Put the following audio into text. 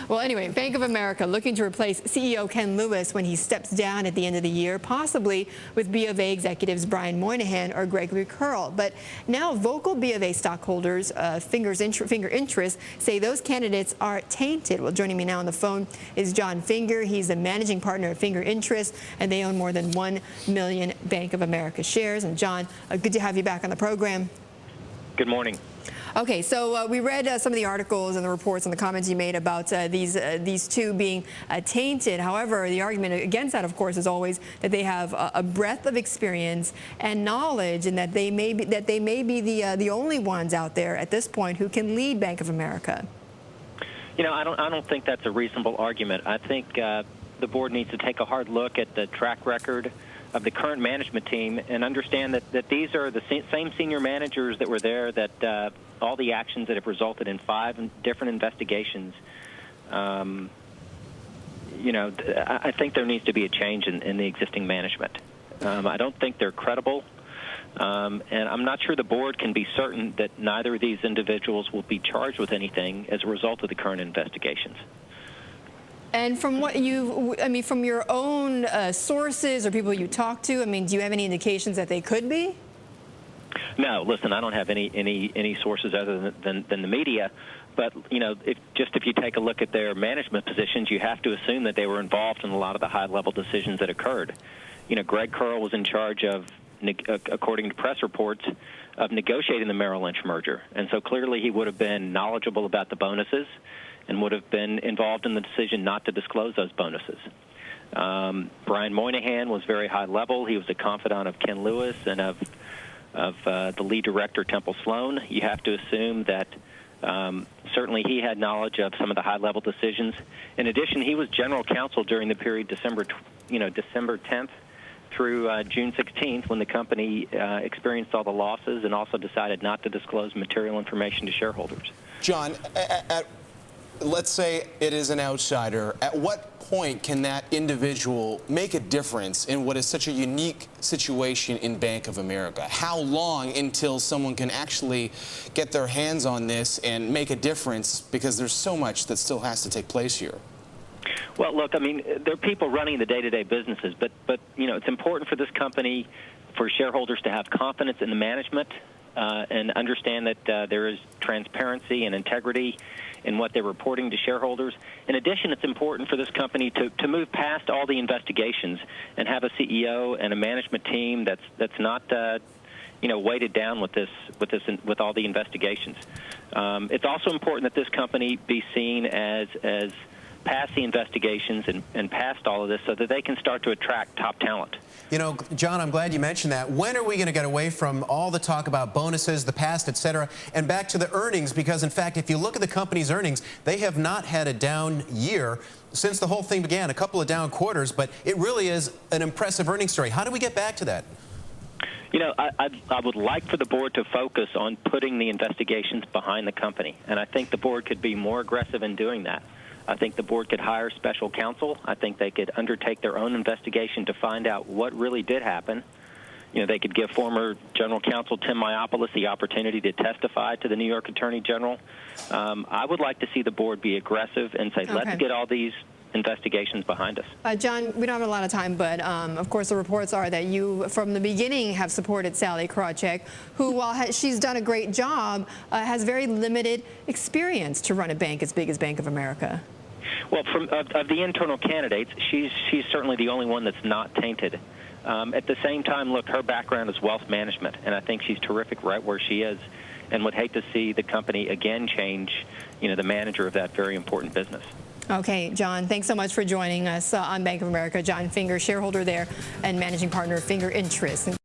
Well, anyway, Bank of America looking to replace CEO Ken Lewis when he steps down at the end of the year, possibly with B of A executives Brian Moynihan or Gregory Curl. But now vocal B of A stockholders, Finger Interests, say those candidates are tainted. Well, joining me now on the phone is John Finger. He's the managing partner of Finger Interests, and they own more than 1 million Bank of America shares. And John, good to have you back on the program. Good morning. Okay, so we read some of the articles and the reports and the comments you made about these two being tainted. However, the argument against that, of course, is always that they have a breadth of experience and knowledge, and that they may be the only ones out there at this point who can lead Bank of America. You know, I don't think that's a reasonable argument. I think the board needs to take a hard look at the track record of the current management team and understand that these are the same senior managers that were there, that all the actions that have resulted in 5 different investigations. You know, I think there needs to be a change in the existing management. I don't think they're credible, and I'm not sure the board can be certain that neither of these individuals will be charged with anything as a result of the current investigations. And from what from your own sources or people you talk to, do you have any indications that they could be? No, listen, I don't have any sources other than the media. But, you know, if you take a look at their management positions, you have to assume that they were involved in a lot of the high-level decisions that occurred. You know, Greg Curl was in charge of, according to press reports, of negotiating the Merrill Lynch merger. And so clearly he would have been knowledgeable about the bonuses and would have been involved in the decision not to disclose those bonuses. Brian Moynihan was very high level. He was a confidant of Ken Lewis and of the lead director, Temple Sloan. You have to assume that certainly he had knowledge of some of the high-level decisions. In addition, he was general counsel during the period December 10th through June 16th, when the company experienced all the losses and also decided not to disclose material information to shareholders. John, let's say it is an outsider. At what point can that individual make a difference in what is such a unique situation in Bank of America? How long until someone can actually get their hands on this and make a difference, because there's so much that still has to take place here? Well, look, there are people running the day-to-day businesses, but you know, it's important for this company, for shareholders to have confidence in the management and understand that there is transparency and integrity in what they're reporting to shareholders. In addition, it's important for this company to move past all the investigations and have a CEO and a management team that's not weighted down with all the investigations. It's also important that this company be seen as past the investigations and past all of this, so that they can start to attract top talent. You know, John, I'm glad you mentioned that. When are we going to get away from all the talk about bonuses, the past, et cetera, and back to the earnings? Because, in fact, if you look at the company's earnings, they have not had a down year since the whole thing began, a couple of down quarters, but it really is an impressive earnings story. How do we get back to that? You know, I would like for the board to focus on putting the investigations behind the company, and I think the board could be more aggressive in doing that. I think the board could hire special counsel. I think they could undertake their own investigation to find out what really did happen. You know, they could give former General Counsel Tim Mayopoulos the opportunity to testify to the New York Attorney General. I would like to see the board be aggressive and say, let's get all these investigations behind us. John, we don't have a lot of time, but of course the reports are that you, from the beginning, have supported Sally Krawcheck, who, while she's done a great job, has very limited experience to run a bank as big as Bank of America. Well, of the internal candidates, she's certainly the only one that's not tainted. At the same time, look, her background is wealth management, and I think she's terrific right where she is, and would hate to see the company again change, the manager of that very important business. Okay, John, thanks so much for joining us on Bank of America. John Finger, shareholder there and managing partner of Finger Interests.